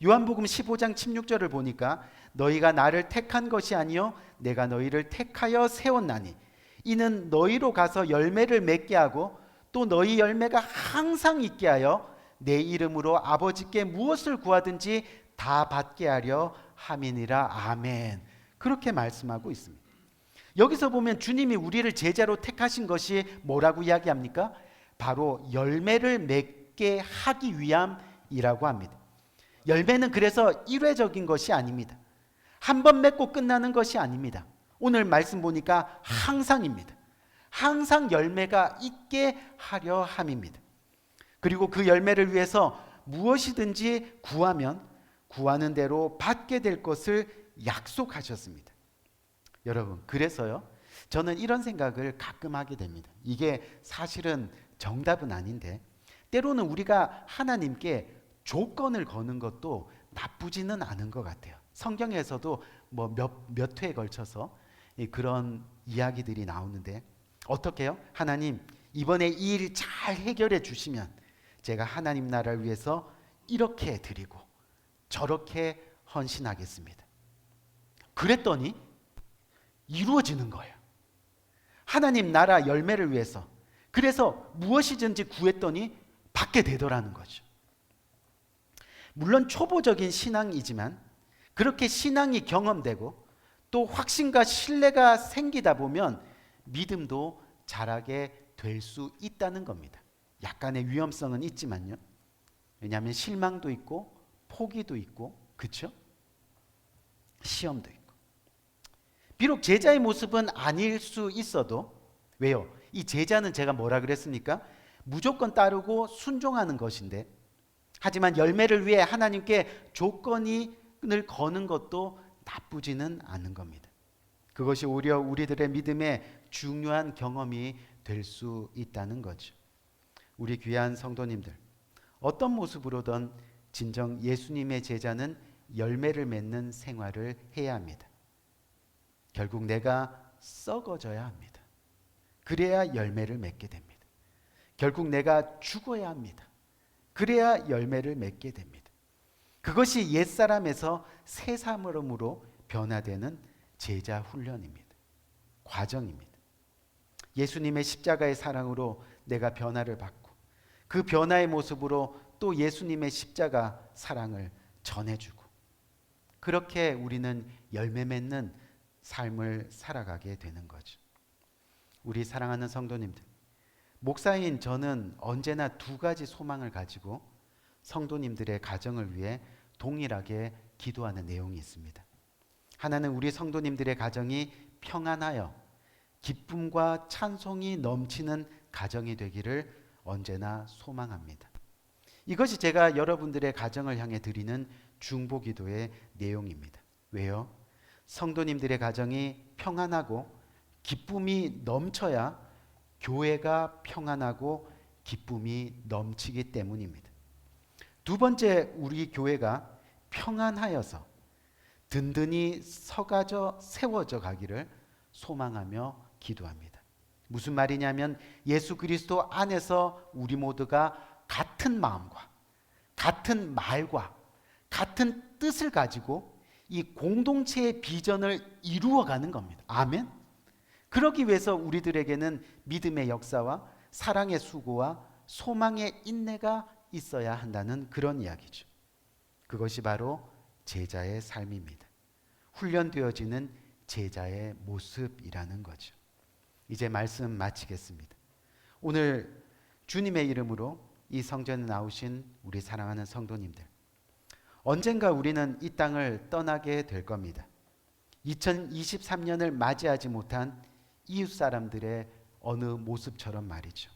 요한복음 15장 16절을 보니까 너희가 나를 택한 것이 아니요 내가 너희를 택하여 세웠나니 이는 너희로 가서 열매를 맺게 하고 또 너희 열매가 항상 있게 하여 내 이름으로 아버지께 무엇을 구하든지 다 받게 하려 함이니라. 아멘. 그렇게 말씀하고 있습니다. 여기서 보면 주님이 우리를 제자로 택하신 것이 뭐라고 이야기합니까? 바로 열매를 맺게 하기 위함이라고 합니다. 열매는 그래서 일회적인 것이 아닙니다. 한 번 맺고 끝나는 것이 아닙니다. 오늘 말씀 보니까 항상입니다. 항상 열매가 있게 하려 함입니다. 그리고 그 열매를 위해서 무엇이든지 구하면 구하는 대로 받게 될 것을 약속하셨습니다. 여러분, 그래서요, 저는 이런 생각을 가끔 하게 됩니다. 이게 사실은 정답은 아닌데, 때로는 우리가 하나님께 조건을 거는 것도 나쁘지는 않은 것 같아요. 성경에서도 뭐 몇 회에 걸쳐서 그런 이야기들이 나오는데, 어떻게 해요? 하나님, 이번에 이 일 잘 해결해 주시면 제가 하나님 나라를 위해서 이렇게 드리고 저렇게 헌신하겠습니다. 그랬더니 이루어지는 거예요. 하나님 나라 열매를 위해서. 그래서 무엇이든지 구했더니 받게 되더라는 거죠. 물론 초보적인 신앙이지만 그렇게 신앙이 경험되고 또 확신과 신뢰가 생기다 보면 믿음도 자라게 될 수 있다는 겁니다. 약간의 위험성은 있지만요. 왜냐하면 실망도 있고 포기도 있고, 그렇죠? 시험도 있고. 비록 제자의 모습은 아닐 수 있어도, 왜요? 이 제자는 제가 뭐라 그랬습니까? 무조건 따르고 순종하는 것인데, 하지만 열매를 위해 하나님께 조건을 거는 것도 나쁘지는 않은 겁니다. 그것이 오히려 우리들의 믿음의 중요한 경험이 될 수 있다는 거죠. 우리 귀한 성도님들, 어떤 모습으로든 진정 예수님의 제자는 열매를 맺는 생활을 해야 합니다. 결국 내가 썩어져야 합니다. 그래야 열매를 맺게 됩니다. 결국 내가 죽어야 합니다. 그래야 열매를 맺게 됩니다. 그것이 옛사람에서 새사람으로 변화되는 제자 훈련입니다. 과정입니다. 예수님의 십자가의 사랑으로 내가 변화를 받고 그 변화의 모습으로 또 예수님의 십자가 사랑을 전해주고, 그렇게 우리는 열매 맺는 삶을 살아가게 되는 거죠. 우리 사랑하는 성도님들, 목사인 저는 언제나 두 가지 소망을 가지고 성도님들의 가정을 위해 동일하게 기도하는 내용이 있습니다. 하나는 우리 성도님들의 가정이 평안하여 기쁨과 찬송이 넘치는 가정이 되기를 언제나 소망합니다. 이것이 제가 여러분들의 가정을 향해 드리는 중보기도의 내용입니다. 왜요? 성도님들의 가정이 평안하고 기쁨이 넘쳐야 교회가 평안하고 기쁨이 넘치기 때문입니다. 두 번째, 우리 교회가 평안하여서 든든히 서가져 세워져 가기를 소망하며 기도합니다. 무슨 말이냐면 예수 그리스도 안에서 우리 모두가 같은 마음과 같은 말과 같은 뜻을 가지고 이 공동체의 비전을 이루어가는 겁니다. 아멘. 그러기 위해서 우리들에게는 믿음의 역사와 사랑의 수고와 소망의 인내가 있어야 한다는 그런 이야기죠. 그것이 바로 제자의 삶입니다. 훈련되어지는 제자의 모습이라는 거죠. 이제 말씀 마치겠습니다. 오늘 주님의 이름으로 이 성전에 나오신 우리 사랑하는 성도님들, 언젠가 우리는 이 땅을 떠나게 될 겁니다. 2023년을 맞이하지 못한 이웃 사람들의 어느 모습처럼 말이죠.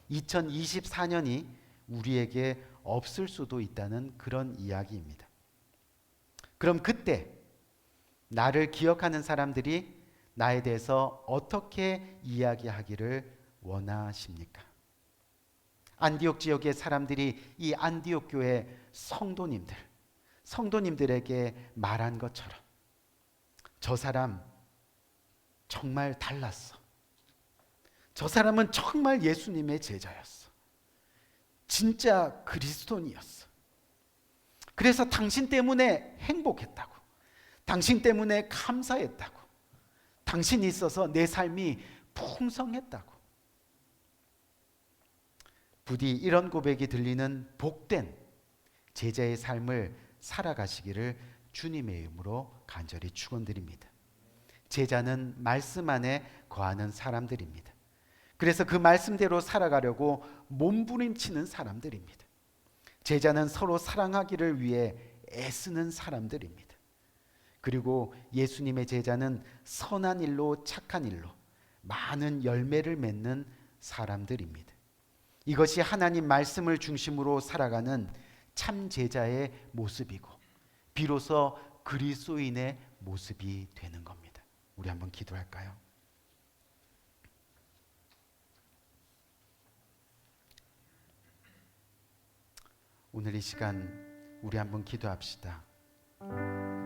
2024년이 우리에게 없을 수도 있다는 그런 이야기입니다. 그럼 그때 나를 기억하는 사람들이 나에 대해서 어떻게 이야기하기를 원하십니까? 안디옥 지역의 사람들이 이 안디옥 교회 성도님들에게 말한 것처럼, 저 사람 정말 달랐어. 저 사람은 정말 예수님의 제자였어. 진짜 그리스도인이었어. 그래서 당신 때문에 행복했다고. 당신 때문에 감사했다고. 당신이 있어서 내 삶이 풍성했다고. 부디 이런 고백이 들리는 복된 제자의 삶을 살아가시기를 주님의 이름으로 간절히 축원드립니다. 제자는 말씀 안에 거하는 사람들입니다. 그래서 그 말씀대로 살아가려고 몸부림치는 사람들입니다. 제자는 서로 사랑하기를 위해 애쓰는 사람들입니다. 그리고 예수님의 제자는 선한 일로 착한 일로 많은 열매를 맺는 사람들입니다. 이것이 하나님 말씀을 중심으로 살아가는 참 제자의 모습이고 비로소 그리스도인의 모습이 되는 겁니다. 우리 한번 기도할까요? 오늘 이 시간 우리 한번 기도합시다.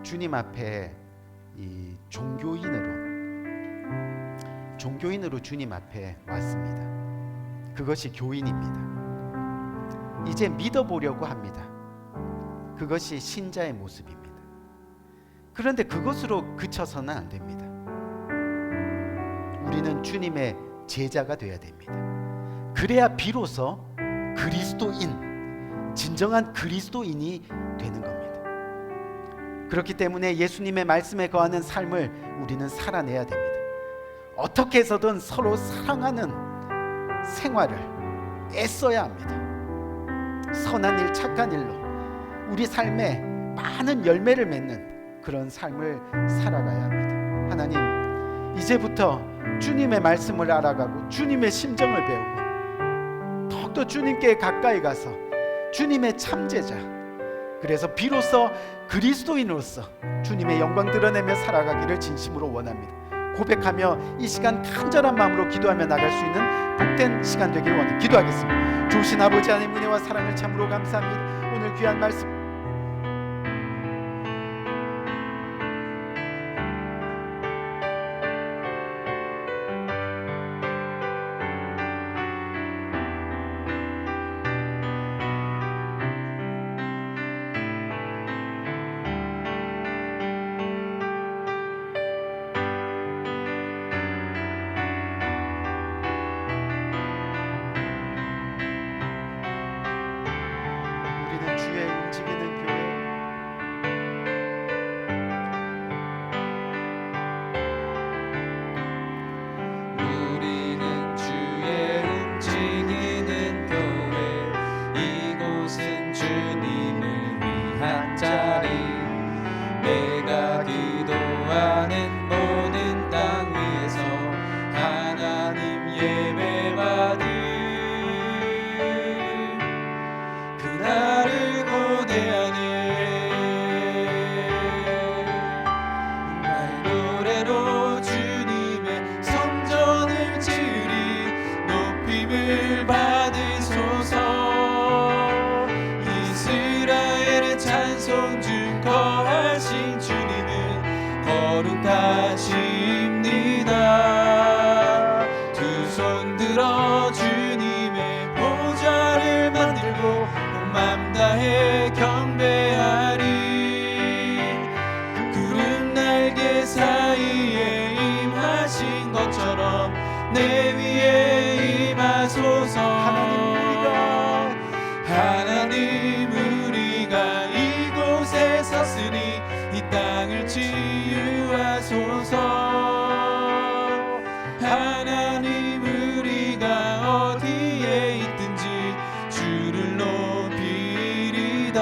주님 앞에 이 종교인으로 주님 앞에 왔습니다. 그것이 교인입니다. 이제 믿어보려고 합니다. 그것이 신자의 모습입니다. 그런데 그것으로 그쳐서는 안 됩니다. 우리는 주님의 제자가 되어야 됩니다. 그래야 비로소 진정한 그리스도인이 되는 겁니다. 그렇기 때문에 예수님의 말씀에 거하는 삶을 우리는 살아내야 됩니다. 어떻게 해서든 서로 사랑하는 생활을 애써야 합니다. 선한 일, 착한 일로 우리 삶에 많은 열매를 맺는 그런 삶을 살아가야 합니다. 하나님, 이제부터 주님의 말씀을 알아가고 주님의 심정을 배우고 더욱더 주님께 가까이 가서 주님의 참제자, 그래서 비로소 그리스도인으로서 주님의 영광 드러내며 살아가기를 진심으로 원합니다. 고백하며 이 시간 간절한 마음으로 기도하며 나갈 수 있는 복된 시간 되기를 원합니다. 기도하겠습니다. 좋으신 아버지 하나님, 은혜와 사랑을 참으로 감사합니다. 오늘 귀한 말씀 내 위에 임하소서. 하나님 우리가 이곳에 섰으니 이 땅을 치유하소서. 하나님 우리가 어디에 있든지 주를 높이리다.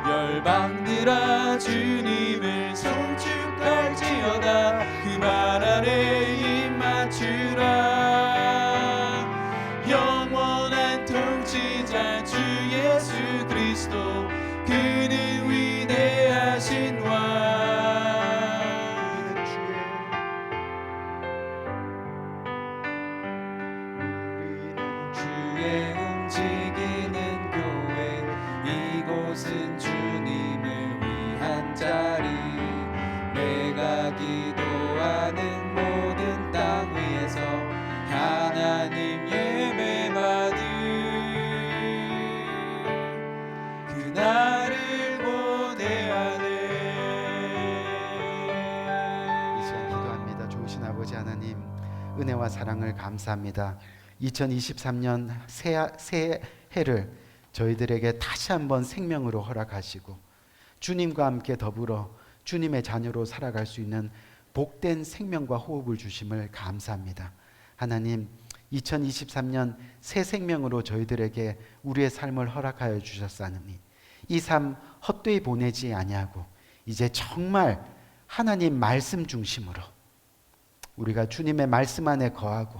열방들아 주님을 송축할지어다. 그 발 아래 입 맞추라. 영원한 통치자 주 예수 그리스도, 그는 위대하신 왕. 우리는 주의 움직이는 교회, 이곳은 주님을 위한 자리. 내가 기도하는 모든 땅 위에서 하나님 예배받을 그날을 고대하네. 이 시간 기도합니다. 좋으신 아버지 하나님, 은혜와 사랑을 감사합니다. 2023년 새해를 저희들에게 다시 한번 생명으로 허락하시고 주님과 함께 더불어 주님의 자녀로 살아갈 수 있는 복된 생명과 호흡을 주심을 감사합니다. 하나님, 2023년 새 생명으로 저희들에게 우리의 삶을 허락하여 주셨사오니 이 삶 헛되이 보내지 아니하고 이제 정말 하나님 말씀 중심으로 우리가 주님의 말씀 안에 거하고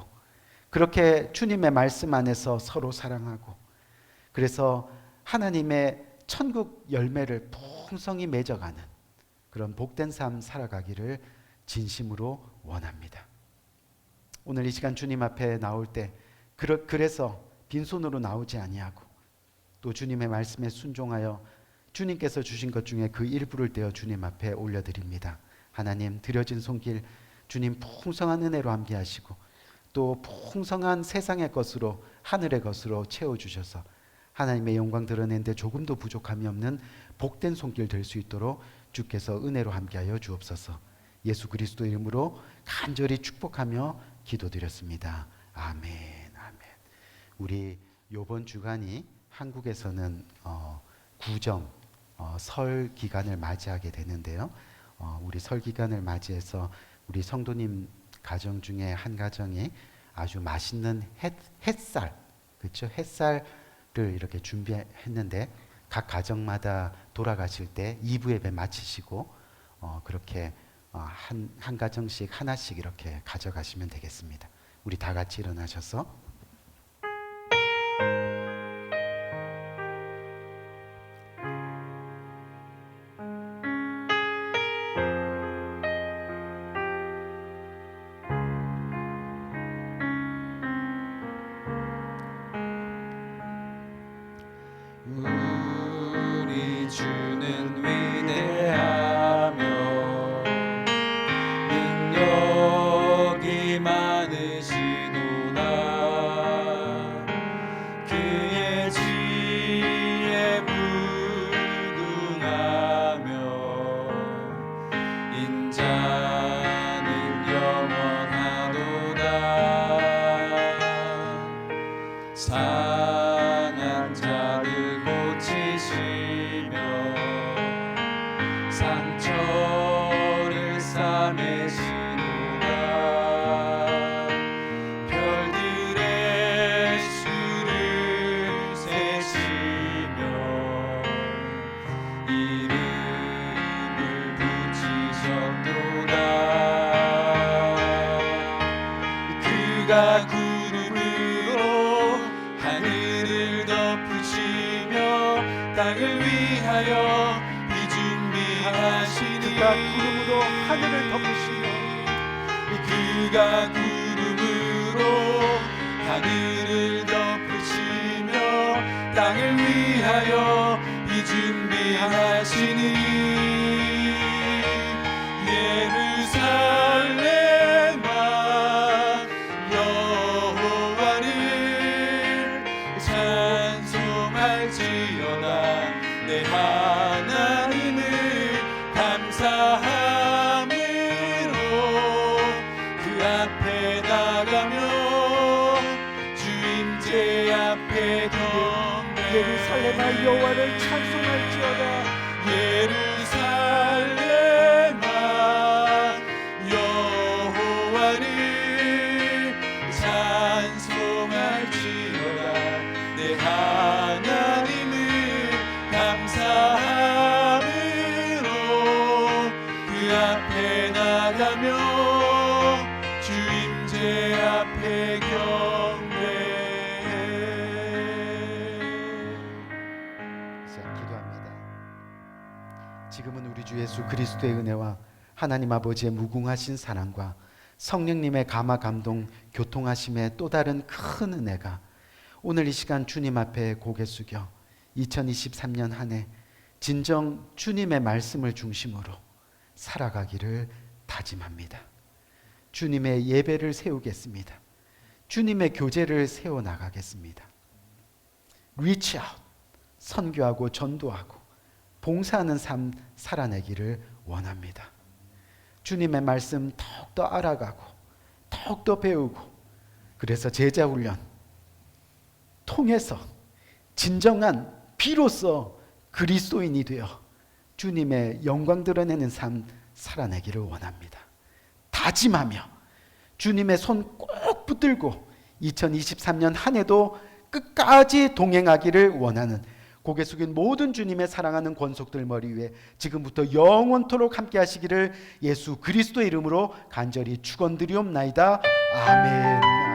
그렇게 주님의 말씀 안에서 서로 사랑하고 그래서 하나님의 천국 열매를 풍성히 맺어가는 그런 복된 삶 살아가기를 진심으로 원합니다. 오늘 이 시간 주님 앞에 나올 때 그래서 빈손으로 나오지 아니하고 또 주님의 말씀에 순종하여 주님께서 주신 것 중에 그 일부를 떼어 주님 앞에 올려드립니다. 하나님, 드려진 손길 주님 풍성한 은혜로 함께 하시고 또 풍성한 세상의 것으로 하늘의 것으로 채워주셔서 하나님의 영광 드러낸 데 조금도 부족함이 없는 복된 손길 될 수 있도록 주께서 은혜로 함께하여 주옵소서. 예수 그리스도 이름으로 간절히 축복하며 기도드렸습니다. 아멘, 아멘. 우리 이번 주간이 한국에서는 구정 설 기간을 맞이하게 되는데요. 우리 설 기간을 맞이해서 우리 성도님 가정 중에 한 가정이 아주 맛있는 햇살, 그렇죠? 햇살을 이렇게 준비했는데 각 가정마다 돌아가실 때 2부 예배 마치시고 그렇게 한 가정씩 하나씩 이렇게 가져가시면 되겠습니다. 우리 다 같이 일어나셔서 우리 주는 위대하며 능력이 많으시도다. 그의 지혜 무궁하며 인자는 영원하도다. 상한 자를 고치시며 상처를 싸매시도다. 별들의 수를 세시며 이름을 붙이셨도다. 그가 구름으로 하늘을 덮으시며 땅을 위하여 비 준비하시니 그가 구름으로 하늘을 덮으시며 그가 구름으로 하늘을 덮으시며 땅을 위하여 비 준비하시니 예루살렘아 여호와를 찬송할지어다. 내 하나님을 감사함으로 그 앞에 나가며 주임제 앞에 경배. 예루살렘아 여호와를 찬송할지어다. 예루살렘아 여호와를 찬송할지어다. 내 하나님을 감사함으로 그 앞에 나가며 주임제 앞에 경배해. 기도합니다. 지금은 우리 주 예수 그리스도의 은혜와 하나님 아버지의 무궁하신 사랑과 성령님의 감화 감동 교통하심의 또 다른 큰 은혜가 오늘 이 시간 주님 앞에 고개 숙여 2023년 한 해 진정 주님의 말씀을 중심으로 살아가기를 다짐합니다. 주님의 예배를 세우겠습니다. 주님의 교제를 세워나가겠습니다. Reach out, 선교하고 전도하고 봉사하는 삶 살아내기를 원합니다. 주님의 말씀 더욱더 알아가고 더욱더 배우고 그래서 제자 훈련 통해서 진정한 비로소 그리스도인이 되어 주님의 영광 드러내는 삶 살아내기를 원합니다. 다짐하며 주님의 손 꼭 붙들고 2023년 한 해도 끝까지 동행하기를 원하는 고개 숙인 모든 주님의 사랑하는 권속들 머리 위에 지금부터 영원토록 함께 하시기를 예수 그리스도의 이름으로 간절히 축원드리옵나이다. 아멘.